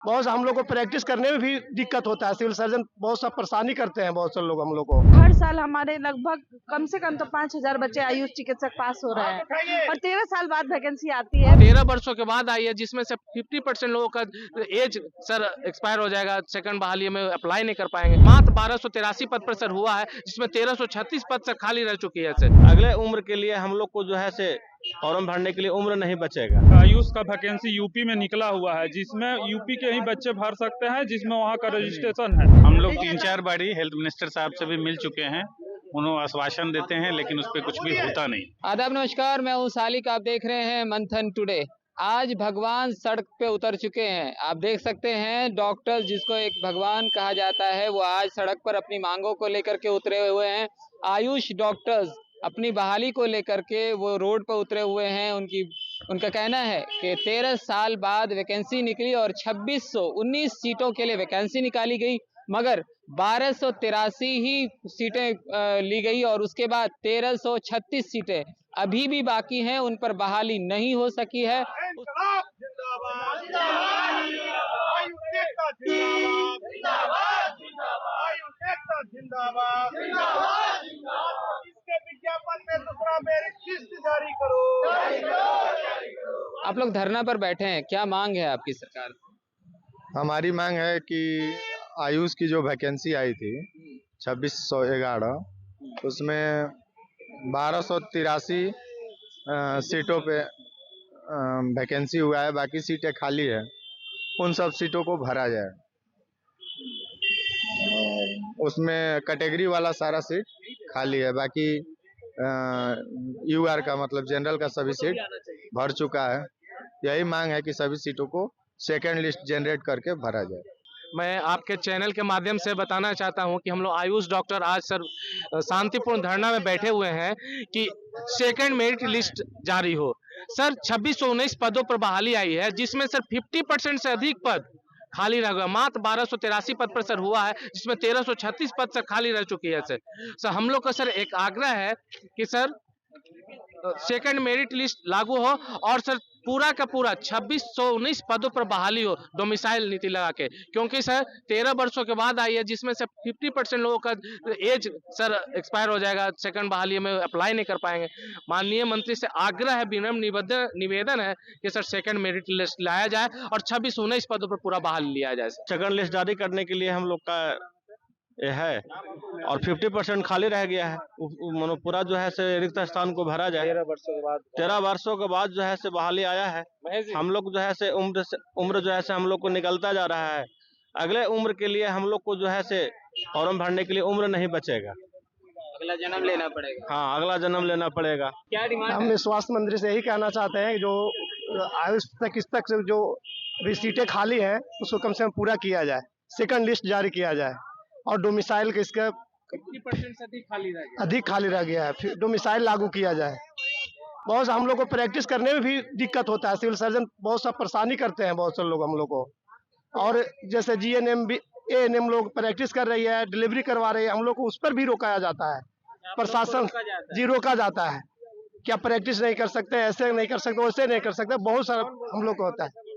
बहुत हम लोग को प्रैक्टिस करने में भी दिक्कत होता है। सिविल सर्जन बहुत सा परेशानी करते हैं बहुत से लोग हम लोग को। हर साल हमारे लगभग कम से कम तो 5,000 बच्चे आयुष चिकित्सक पास हो रहे हैं और 13 साल बाद वैकेंसी आती है। 13 वर्षों के बाद आई है, जिसमें से 50% लोगों का एज सर एक्सपायर हो जाएगा, सेकंड बहाली में अप्लाई नहीं कर पाएंगे। मात्र 1283 पद पर सर हुआ है, जिसमें 1336 पद सर खाली रह चुकी है सर। अगले उम्र के लिए हम लोग को जो है से फॉर्म भरने के लिए उम्र नहीं बचेगा। आयुष का वैकेंसी यूपी में निकला हुआ है, जिसमें यूपी के ही बच्चे भर सकते हैं, जिसमें वहाँ का रजिस्ट्रेशन है। हम लोग 3-4 बारी हेल्थ मिनिस्टर साहब से भी मिल चुके हैं, उन्होंने आश्वासन देते हैं लेकिन उस पर कुछ भी होता नहीं। आदाब नमस्कार, मैं हूँ सालिक, आप देख रहे हैं मंथन टुडे। आज भगवान सड़क पे उतर चुके हैं। आप देख सकते हैं डॉक्टर, जिसको एक भगवान कहा जाता है, वो आज सड़क पर अपनी मांगों को लेकर के उतरे हुए हैं। आयुष डॉक्टर्स अपनी बहाली को लेकर के वो रोड पर उतरे हुए हैं। उनका कहना है कि 13 साल बाद वैकेंसी निकली और 2619 सीटों के लिए वैकेंसी निकाली गई, मगर 1283 ही सीटें ली गई और उसके बाद 1336 सीटें अभी भी बाकी हैं, उन पर बहाली नहीं हो सकी है। आप लोग धरना पर बैठे हैं, क्या मांग है आपकी सरकार? हमारी मांग है कि आयुष की जो वैकेंसी आई थी 2611, उसमें 1283 सीटों पे वैकेंसी हुआ है, बाकी सीटें खाली है, उन सब सीटों को भरा जाए। उसमें कैटेगरी वाला सारा सीट खाली है, बाकी यूआर का मतलब जनरल का सभी सीट भर चुका है। यही मांग है कि सभी सीटों को सेकंड लिस्ट जनरेट करके भरा जाए। मैं आपके चैनल के माध्यम से बताना चाहता हूं कि हम लोग आयुष डॉक्टर आज सर शांतिपूर्ण धरना में बैठे हुए हैं कि सेकंड मेरिट लिस्ट जारी हो। सर 2619 पदों पर बहाली आई है, जिसमें सर 50% से अधिक पद खाली रह गया। मात्र 1283 पद पर सर हुआ है, जिसमें 1336 पद सर खाली रह चुकी है सर। हम लोग का सर एक आग्रह है कि सर सेकंड मेरिट लिस्ट लागू हो और सर पूरा का पूरा 2619 पदों पर बहाली हो डोमिसाइल नीति लगा के, क्योंकि सर 13 वर्षों के बाद आई है, जिसमें से 50% लोगों का एज सर एक्सपायर हो जाएगा, सेकंड बहाली में अप्लाई नहीं कर पाएंगे। माननीय मंत्री से आग्रह है, विनम्र निवेदन है कि सर सेकंड मेरिट लिस्ट लाया जाए और 2619 पदों पर पूरा बहाली लिया जाए। सेकंड लिस्ट जारी करने के लिए हम लोग का ये है और 50% खाली रह गया है, पूरा जो है से रिक्त स्थान को भरा जाए। 13 वर्षों के बाद जो है से बहाली आया है। हम लोग जो है से उम्र जो है से हम लोग को निकलता जा रहा है। अगले उम्र के लिए हम लोग को जो है से फॉर्म भरने के लिए उम्र नहीं बचेगा, अगला जन्म लेना पड़ेगा। हाँ, अगला जन्म लेना पड़ेगा। क्या डिमांड? हम स्वास्थ्य मंत्री से यही कहना चाहते हैं कि जो आयुष तक से जो भी सीटें खाली हैं उसको कम से कम पूरा किया जाए, सेकंड लिस्ट जारी किया जाए और डोमिसाइल के इसका 50% से अधिक खाली रह गया है, फिर डोमिसाइल लागू किया जाए। बहुत हम लोग को प्रैक्टिस करने में भी दिक्कत होता है। सिविल सर्जन बहुत सा परेशानी करते हैं बहुत से लोग हम लोग को। और जैसे जीएनएम भी एएनएम लोग प्रैक्टिस कर रही है, डिलीवरी करवा रही है, हम लोग को उस पर भी रोकाया जाता है। प्रशासन जी रोका जाता है, क्या प्रैक्टिस नहीं कर सकते, ऐसे नहीं कर सकते, वैसे नहीं कर सकते, बहुत सारा हम लोग को होता है।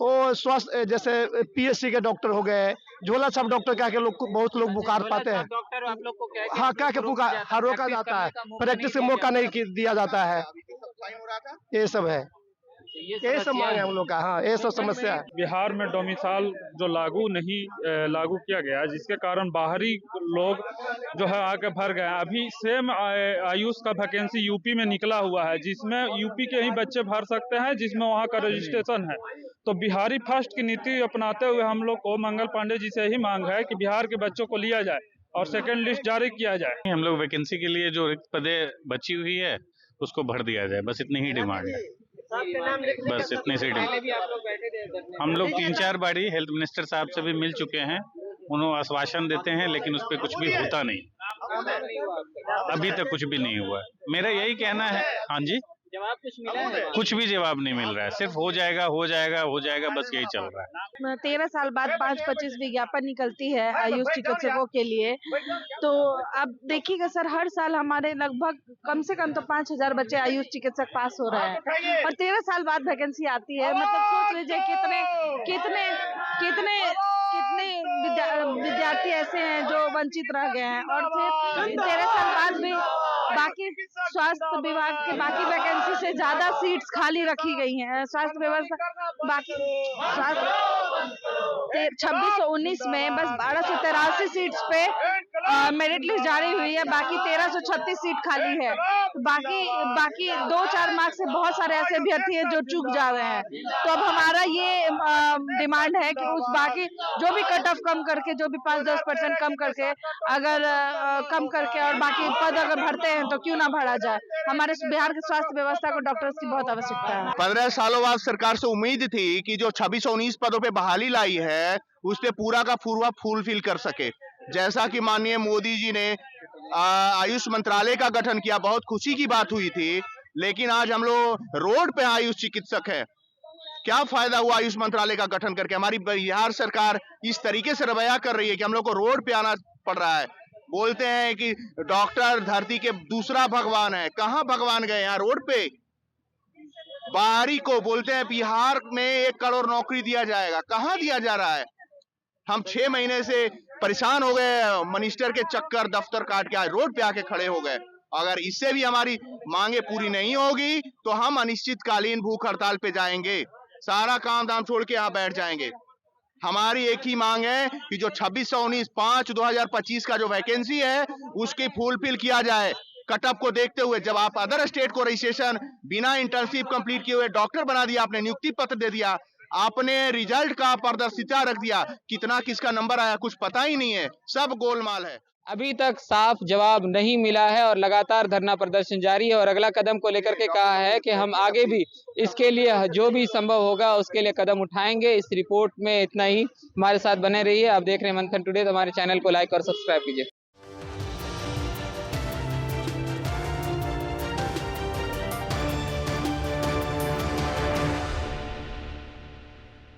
वो स्वास्थ्य जैसे पीएससी के डॉक्टर हो गए, झोला छाप डॉक्टर क्या के लोग बहुत लोग बुखार पाते हैं। डॉक्टर आप लोग को क्या हाँ, क्या के पुकार रोका जाता है, प्रैक्टिस का मौका नहीं दिया जाता है। ये सब है, ये सब मांग है हम लोग का। हाँ, ये सब समस्या है। बिहार में डोमिसाइल जो लागू किया गया, जिसके कारण बाहरी लोग जो है आके भर गए। अभी सेम आयुष का वैकेंसी यूपी में निकला हुआ है, जिसमें यूपी के ही बच्चे भर सकते हैं, जिसमें वहाँ का रजिस्ट्रेशन है। तो बिहारी फर्स्ट की नीति अपनाते हुए हम लोग को मंगल पांडे जी से ही मांग है कि बिहार के बच्चों को लिया जाए और सेकंड लिस्ट जारी किया जाए। हम लोग वैकेंसी के लिए जो रिक्त पदें बची हुई है उसको भर दिया जाए, बस इतनी ही डिमांड है। बस इतने से हम लोग 3-4 बारी हेल्थ मिनिस्टर साहब से भी मिल चुके हैं, उन्होंने आश्वासन देते हैं लेकिन उस पर कुछ भी होता नहीं। अभी तक कुछ भी नहीं हुआ। मेरा यही कहना है। हाँ जी, जवाब कुछ मिला है? कुछ भी जवाब नहीं मिल रहा है, सिर्फ हो जाएगा हो जाएगा हो जाएगा, बस यही चल रहा है। 13 साल बाद 5-25 विज्ञापन निकलती है आयुष चिकित्सकों के लिए, तो अब देखिएगा सर, हर साल हमारे लगभग कम से कम तो 5000 बच्चे आयुष चिकित्सक पास हो रहे हैं और 13 साल बाद वैकेंसी आती है। मतलब सोच लीजिए कितने कितने कितने कितने विद्यार्थी ऐसे हैं जो वंचित रह गए हैं, और फिर 13 साल बाद भी बाकी स्वास्थ्य विभाग के बाकी वैकेंसी से ज्यादा सीट्स खाली रखी गई हैं। स्वास्थ्य व्यवस्था बाकी 2619 में बस 1283 सीट्स पे मेरिट लिस्ट जारी हुई है, बाकी 1336 सीट खाली है। बाकी 2-4 मार्क्स से बहुत सारे ऐसे अभ्यर्थी हैं जो चूक जा रहे हैं। तो अब हमारा ये डिमांड है कि उस बाकी जो भी कट ऑफ कम करके, जो भी 5-10% कम करके, अगर कम करके और बाकी पद अगर भरते हैं तो क्यों ना भरा जाए। हमारे बिहार की स्वास्थ्य व्यवस्था को डॉक्टर्स की बहुत आवश्यकता है। 15 सालों बाद सरकार से उम्मीद थी कि जो 2619 पदों पे बहाली लाई है उस पे पूरा का पूरा फुलफिल कर सके। जैसा कि माननीय मोदी जी ने आयुष मंत्रालय का गठन किया, बहुत खुशी की बात हुई थी, लेकिन आज हम लोग रोड पे आयुष चिकित्सक है। क्या फायदा हुआ आयुष मंत्रालय का गठन करके? हमारी बिहार सरकार इस तरीके से रवैया कर रही है कि हम लोग को रोड पे आना पड़ रहा है। बोलते हैं कि डॉक्टर धरती के दूसरा भगवान है, कहाँ भगवान गए? यहाँ रोड पे। बाहरी को बोलते हैं बिहार में 1 करोड़ नौकरी दिया जाएगा, कहाँ दिया जा रहा है? हम 6 महीने से परेशान हो गए, मिनिस्टर के चक्कर, दफ्तर काट के आज रोड पे आके खड़े हो गए। अगर इससे भी हमारी मांगे पूरी नहीं होगी तो हम अनिश्चितकालीन भूख हड़ताल पे जाएंगे, सारा काम धाम छोड़ के यहाँ बैठ जाएंगे। हमारी एक ही मांग है कि जो 2619/5/2025 का जो वैकेंसी है उसकी फुलफिल किया जाए। कटअप को देखते हुए जब आप अदर स्टेट को रजिस्ट्रेशन बिना इंटर्नशिप कंप्लीट किए हुए डॉक्टर बना दिया, आपने नियुक्ति पत्र दे दिया, आपने रिजल्ट का पारदर्शिता रख दिया, कितना किसका नंबर आया कुछ पता ही नहीं है, सब गोलमाल है। अभी तक साफ जवाब नहीं मिला है और लगातार धरना प्रदर्शन जारी है और अगला कदम को लेकर के कहा है कि हम आगे भी इसके लिए जो भी संभव होगा उसके लिए कदम उठाएंगे। इस रिपोर्ट में इतना ही। हमारे साथ बने रहिए। आप देख रहे हैं मंथन टुडे, तो हमारे चैनल को लाइक और सब्सक्राइब कीजिए।